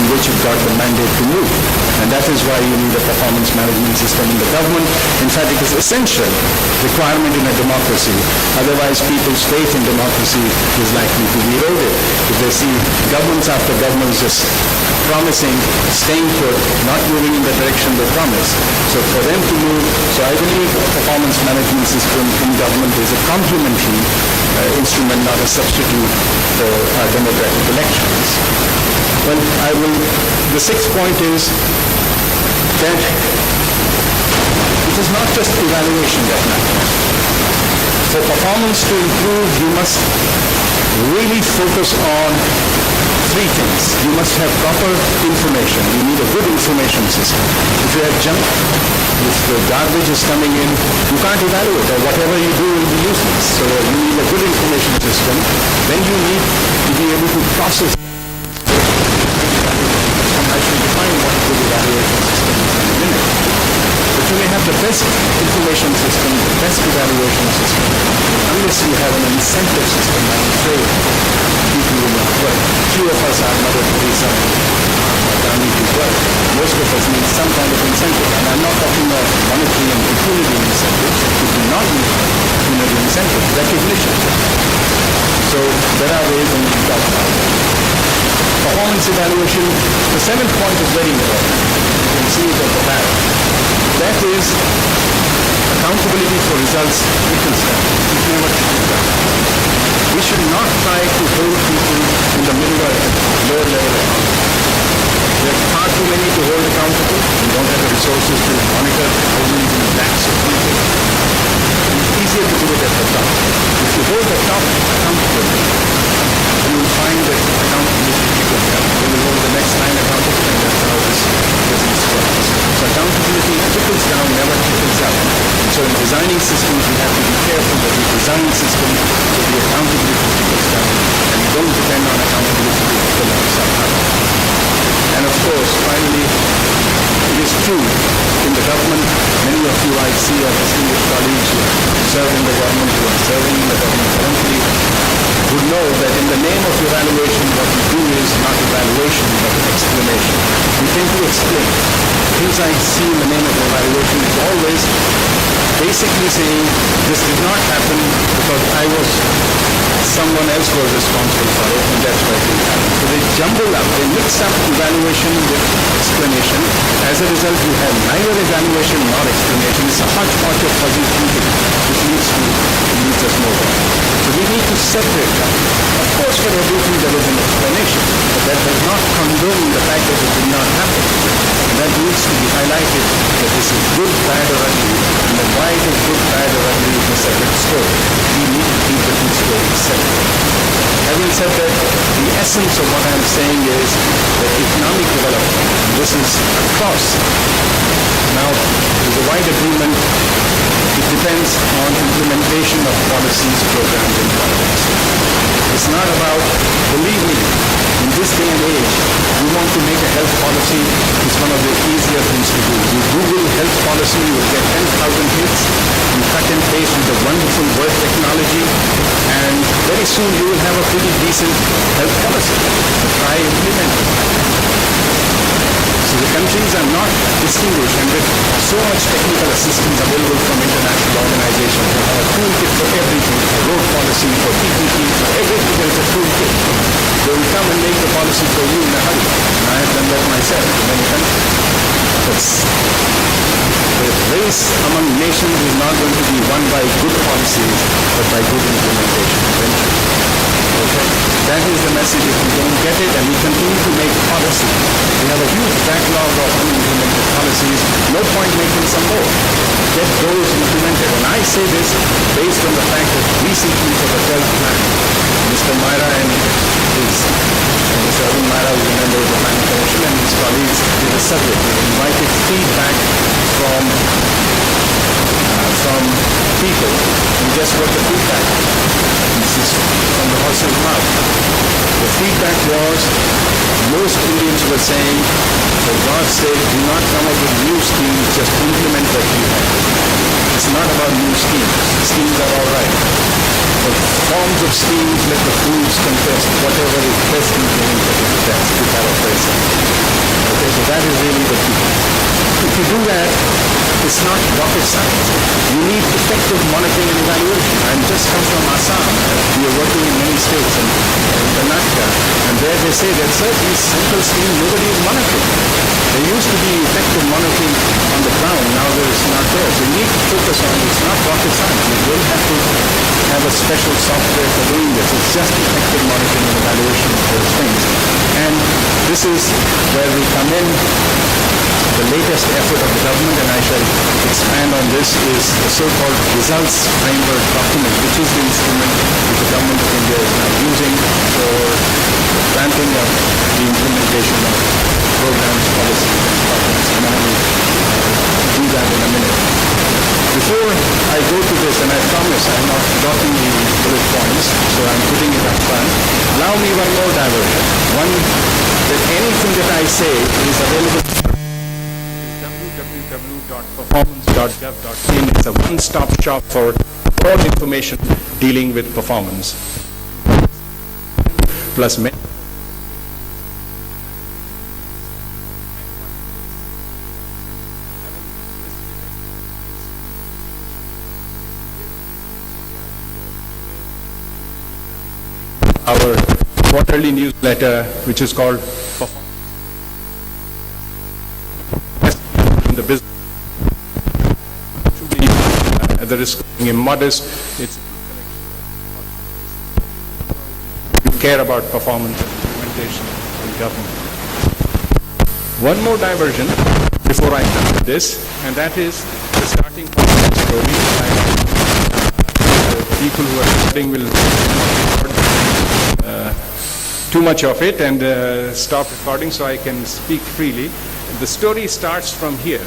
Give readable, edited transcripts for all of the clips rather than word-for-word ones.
which you've got the mandate to move. And that is why you need a performance management system in the government. In fact, it is essential requirement in a democracy. Otherwise, people's faith in democracy is likely to be eroded. If they see governments after governments just promising, staying put, not moving in the direction they promise. So for them to move, so I believe a performance management system in government is a complementary instrument, not a substitute for democratic elections. Well, the sixth point is that it is not just evaluation that matters. For performance to improve, you must really focus on three things. You must have proper information. You need a good information system. If you have junk, if the garbage is coming in, you can't evaluate, or whatever you do will be useless. So you need a good information system. Then you need to be able to process. I should define what a good evaluation system is in a minute. But you may have the best information system, the best evaluation system. Unless you have an incentive system, I'm afraid people will not work. Few of us are Mother Teresa and Gandhi as well. Most of us need some kind of incentive. And I'm not talking of monetary and pecuniary incentives. We do not need pecuniary incentive, recognition. So there are ways in which we talk about that. Performance evaluation, the seventh point is very important. You can see it at the back. That is accountability for results trickles down. It never trickles down. We should not try to hold people in the middle or lower level accountable. There are far too many to hold accountable. We don't have the resources to monitor thousands and lakhs of people. It's easier to do it at the top. If you hold the top accountable, you will find that accountability trickles down. We will hold the next line accountable, and that's how this business works. So accountability trickles down, never trickles up. And so in designing systems, we have to be careful that we design systems so the accountability trickles down, and we don't depend on accountability to trickle up somehow. And of course, finally, it is true in the government, many of you I see are distinguished colleagues who serve in the government, who are serving in the government currently, would know that in the name of evaluation, what we do is not evaluation, but explanation. We tend to explain. Things I see in the name of evaluation is always basically saying, this did not happen because someone else was responsible for it, and that's why it didn't happen. So they jumble up, they mix up evaluation with explanation. As a result, you have neither evaluation nor explanation. It's a hodgepodge of fuzzy thinking, which leads us nowhere. So we need to separate them. Of course, for everything there is an explanation, but that does not condone the fact that it did not happen. And that needs to be highlighted, that this is good, bad, or ugly, and that why it is good, bad, or ugly is a separate story. We need to keep the two stories separate. Having said that, the essence of what I am saying is that economic development, this is across. Now, there is a wide agreement. It depends on implementation of policies, programs, and projects. It's not about, believe me, in this day and age, you want to make a health policy, it's one of the easier things to do. You Google health policy, you will get 10,000 hits. You cut and paste with a wonderful word technology, and very soon you will have a pretty decent health policy. So try implementing it. So the countries are not distinguished, and with so much technical assistance available from international organizations, they have a toolkit for everything, for road policy, for PPP, for everything there is a toolkit. They will come and make the policy for you in a hurry. And I have done that myself in many countries. But the race among nations is not going to be won by good policies, but by good implementation eventually. Okay? That is the message. If we don't get it and we continue to make policy, we have a huge backlog of unimplemented policies, no point making some more. Get those implemented. And I say this based on the fact that recently for the 12th plan, Mr. Myra and Mr. Arun Myra, who is a member of the Planning Commission, and his colleagues did a survey. They invited feedback from people, and guess what the feedback is? This is from the horse's mouth. The feedback was, most Indians were saying, for God's sake, do not come up with new schemes, just implement what you have. It's not about new schemes. Schemes are all right. But forms of schemes, let the fools contest. Whatever is best implemented is best, to paraphrase it. to do that, it's not rocket science. You need effective monitoring and evaluation. I just come from Assam. We are working in many states and Karnataka, and there they say that, sir, these central schemes, nobody is monitoring. There used to be effective monitoring on the ground, now there is not there. So you need to focus on, it's not rocket science. You don't have to have a special software for doing this. It's just effective monitoring and evaluation of those things. And this is where we come in. The latest effort of the government, and I shall expand on this, is the so-called results framework document, which is the instrument which the government of India is now using for ramping up the implementation of programs, policies, and documents. And I will do that in a minute. Before I go to this, and I promise I'm not dropping the bullet points, so I'm putting it up front, allow me one more diversion. One, that anything that I say is available www.performance.gov.in. It's a one-stop shop for all information dealing with performance. Plus many our quarterly newsletter, which is called Performance in the Business. At the risk of being immodest, it's you care about performance and implementation in government. One more diversion before I come to this, and that is the starting point of the story. People who are recording will too much of it and stop recording so I can speak freely. The story starts from here.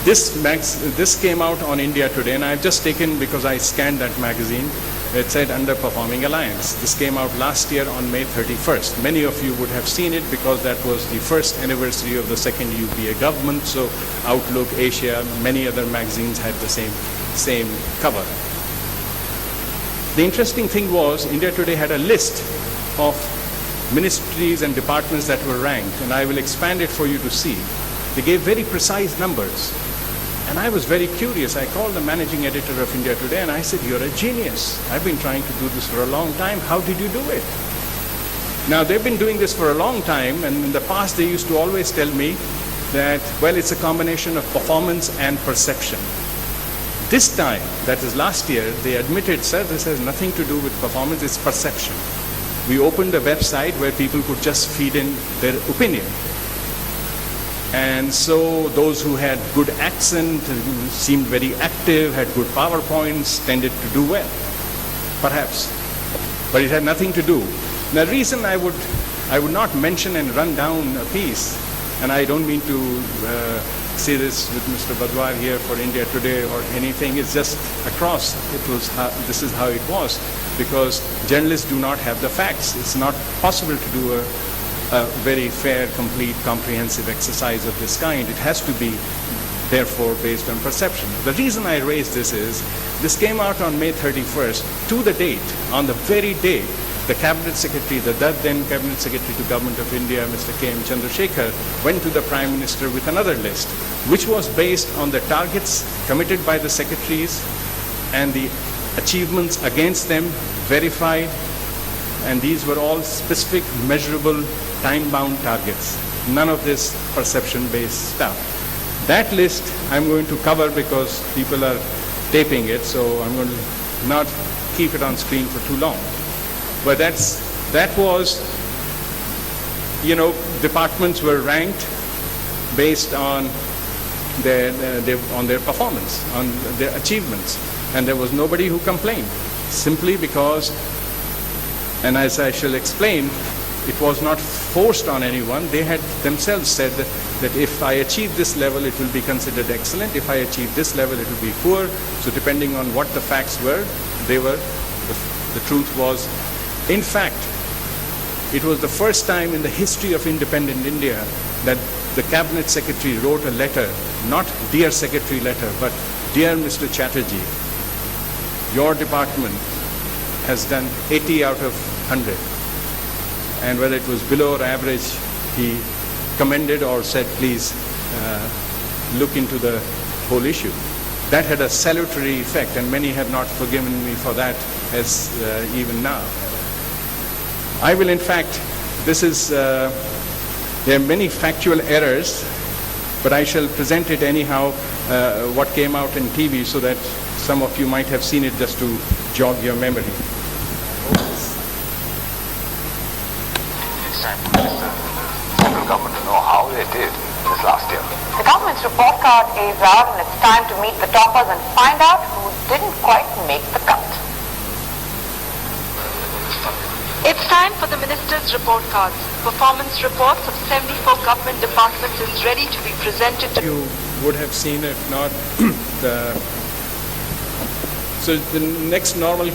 This came out on India Today, and I've just taken, because I scanned that magazine, it said Underperforming Alliance. This came out last year on May 31st. Many of you would have seen it because that was the first anniversary of the second UPA government, so Outlook, Asia, many other magazines had the same cover. The interesting thing was, India Today had a list of ministries and departments that were ranked, and I will expand it for you to see. They gave very precise numbers. And I was very curious. I called the managing editor of India Today and I said, you're a genius. I've been trying to do this for a long time. How did you do it? Now, they've been doing this for a long time, and in the past they used to always tell me that, well, it's a combination of performance and perception. This time, that is last year, they admitted, sir, this has nothing to do with performance, it's perception. We opened a website where people could just feed in their opinion. And so those who had good accent, who seemed very active, had good PowerPoints, tended to do well, perhaps. But it had nothing to do. The reason I would not mention and run down a piece, and I don't mean to say this with Mr. Badwar here for India Today or anything, it's just across, this is how it was, because journalists do not have the facts. It's not possible to do a very fair, complete, comprehensive exercise of this kind. It has to be, therefore, based on perception. The reason I raise this is, this came out on May 31st. To the date, on the very day, the Cabinet Secretary, the then Cabinet Secretary to Government of India, Mr. K.M. Chandrasekhar, went to the Prime Minister with another list, which was based on the targets committed by the secretaries and the achievements against them, verified, and these were all specific, measurable, time-bound targets. None of this perception-based stuff. That list I'm going to cover because people are taping it, so I'm going to not keep it on screen for too long. But that was, departments were ranked based on their performance, on their achievements, and there was nobody who complained, simply because, and as I shall explain, it was not forced on anyone. They had themselves said that if I achieve this level, it will be considered excellent. If I achieve this level, it will be poor. So depending on what the facts were, the truth was. In fact, it was the first time in the history of independent India that the Cabinet Secretary wrote a letter, not Dear Secretary letter, but Dear Mr. Chatterjee, your department has done 80 out of 100. And whether it was below or average, he commended or said, please look into the whole issue. That had a salutary effect, and many have not forgiven me for that as even now. I will, in fact, there are many factual errors, but I shall present it anyhow, what came out in TV, so that some of you might have seen it just to jog your memory. It's time for the central government to know how they did this last year. The government's report card is out, and it's time to meet the toppers and find out who didn't quite make the cut. It's time for the Minister's report cards. Performance reports of 74 government departments is ready to be presented to... You would have seen, if not, so the next normal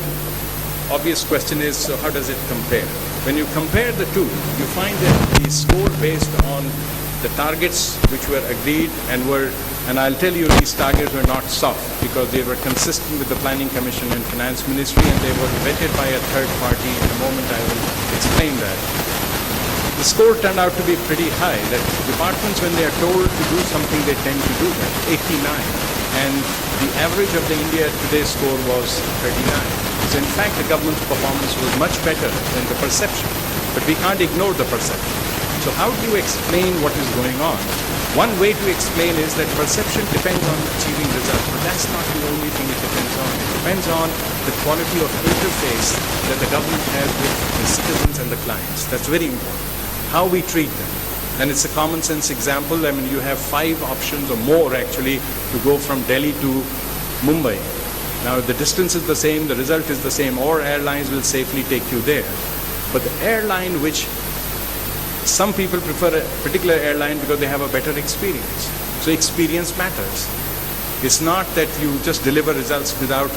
obvious question is, so how does it compare? When you compare the two, you find that the score based on the targets which were agreed and I'll tell you, these targets were not soft because they were consistent with the Planning Commission and Finance Ministry, and they were vetted by a third party. In a moment I will explain that. The score turned out to be pretty high, that departments, when they are told to do something, they tend to do that, 89. And the average of the India Today score was 39. So in fact, the government's performance was much better than the perception. But we can't ignore the perception. So how do you explain what is going on? One way to explain is that perception depends on achieving results, but that's not the only thing it depends on. It depends on the quality of interface that the government has with the citizens and the clients. That's very important. How we treat them. And it's a common sense example. I mean, you have 5 options or more actually to go from Delhi to Mumbai. Now, the distance is the same, the result is the same, or airlines will safely take you there. But the airline which some people prefer a particular airline because they have a better experience. So experience matters. It's not that you just deliver results without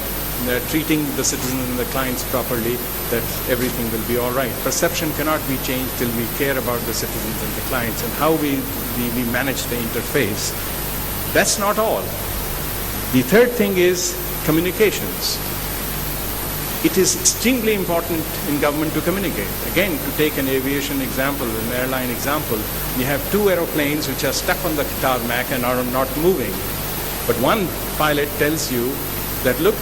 treating the citizens and the clients properly, that everything will be all right. Perception cannot be changed till we care about the citizens and the clients and how we manage the interface. That's not all. The third thing is communications. It is extremely important in government to communicate. Again, to take an aviation example, an airline example, you have 2 aeroplanes which are stuck on the tarmac and are not moving. But one pilot tells you that, look,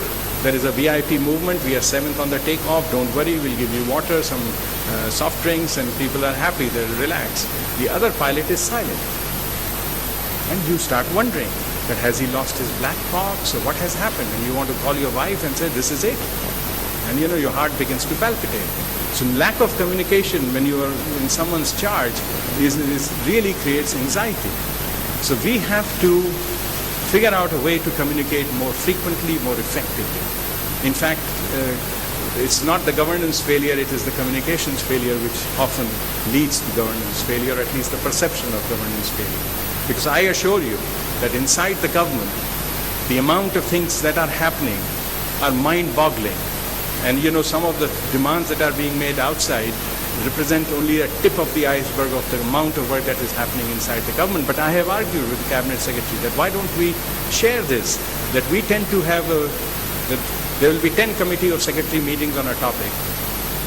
there is a VIP movement, we are 7th on the takeoff, don't worry, we'll give you water, some soft drinks, and people are happy, they're relaxed. The other pilot is silent. And you start wondering, that has he lost his black box, or what has happened? And you want to call your wife and say, this is it. And you know, your heart begins to palpitate. So lack of communication when you are in someone's charge is really creates anxiety. So we have to figure out a way to communicate more frequently, more effectively. In fact, it's not the governance failure, it is the communications failure which often leads to governance failure, or at least the perception of governance failure. Because I assure you that inside the government, the amount of things that are happening are mind-boggling. And you know, some of the demands that are being made outside represent only a tip of the iceberg of the amount of work that is happening inside the government. But I have argued with the Cabinet Secretary that why don't we share this? That we tend to have that there will be 10 committee of secretary meetings on a topic,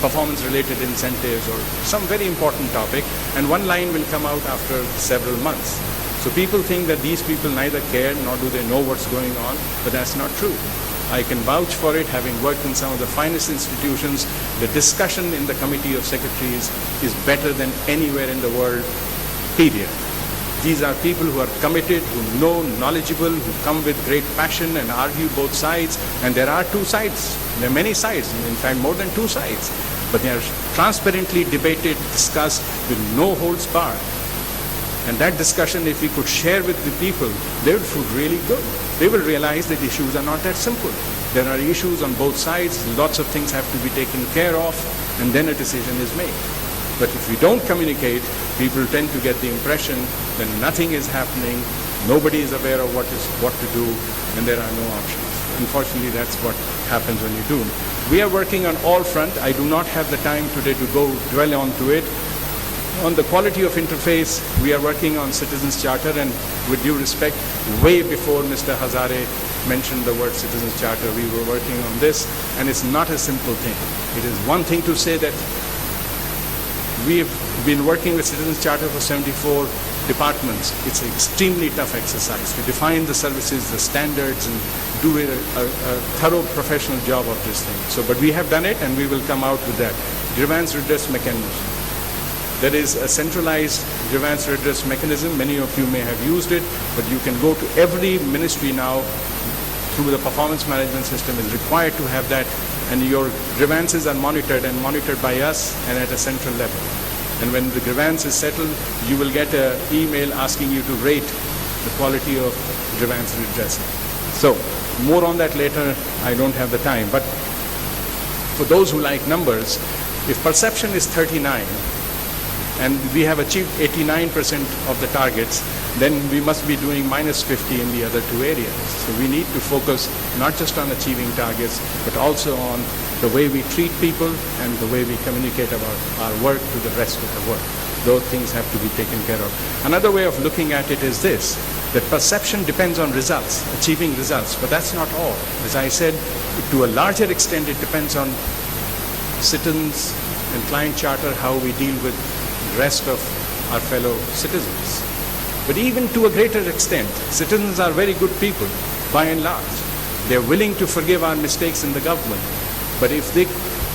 performance-related incentives or some very important topic, and one line will come out after several months. So people think that these people neither care nor do they know what's going on, but that's not true. I can vouch for it, having worked in some of the finest institutions. The discussion in the Committee of Secretaries is better than anywhere in the world, period. These are people who are committed, who know, knowledgeable, who come with great passion and argue both sides. And there are 2 sides. There are many sides, in fact more than 2 sides. But they are transparently debated, discussed with no holds barred. And that discussion, if we could share with the people, they would feel really good. They will realize that issues are not that simple. There are issues on both sides, lots of things have to be taken care of, and then a decision is made. But if we don't communicate, people tend to get the impression that nothing is happening, nobody is aware of what to do, and there are no options. Unfortunately, that's what happens when you do. We are working on all fronts. I do not have the time today to go dwell onto it. On the quality of interface, we are working on Citizens Charter, and with due respect, way before Mr. Hazare mentioned the word Citizens Charter, we were working on this, and it's not a simple thing. It is one thing to say that we have We've been working with Citizens Charter for 74 departments. It's an extremely tough exercise to define the services, the standards, and do a thorough professional job of this thing. So, but we have done it, and we will come out with that. Grievance redress mechanism. There is a centralized grievance redress mechanism. Many of you may have used it, but you can go to every ministry now through the performance management system. Is required to have that, and your grievances are monitored by us and at a central level. And when the grievance is settled, you will get an email asking you to rate the quality of grievance redressal. So, more on that later. I don't have the time. But for those who like numbers, if perception is 39, and we have achieved 89% of the targets, then we must be doing minus 50 in the other two areas. So we need to focus not just on achieving targets, but also on the way we treat people and the way we communicate about our work to the rest of the world. Those things have to be taken care of. Another way of looking at it is this, that perception depends on results, achieving results, but that's not all. As I said, to a larger extent, it depends on citizens and client charter, how we deal with the rest of our fellow citizens. But even to a greater extent, citizens are very good people, by and large. They're willing to forgive our mistakes in the government. But if they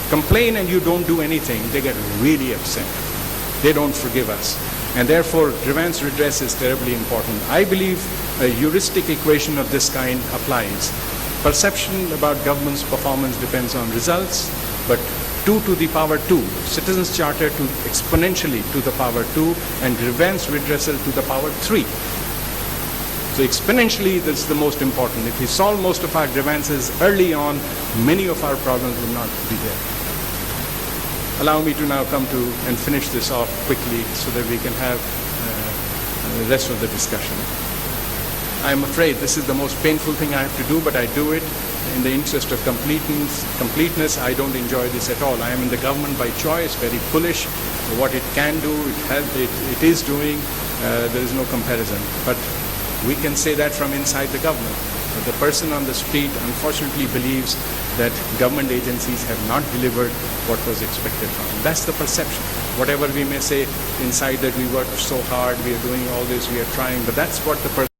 complain and you don't do anything, they get really upset. They don't forgive us. And therefore, grievance redress is terribly important. I believe a heuristic equation of this kind applies. Perception about government's performance depends on results, but 2 to the power 2, Citizens Charter to exponentially to the power 2, and grievance redressal to the power 3. So exponentially, that's the most important. If we solve most of our grievances early on, many of our problems will not be there. Allow me to now come to and finish this off quickly so that we can have the rest of the discussion. I'm afraid this is the most painful thing I have to do, but I do it in the interest of completeness. I don't enjoy this at all. I am in the government by choice, very bullish. What it can do, it is doing. There is no comparison. But we can say that from inside the government. The person on the street unfortunately believes that government agencies have not delivered what was expected from them. That's the perception. Whatever we may say inside that we work so hard, we are doing all this, we are trying, but that's what the person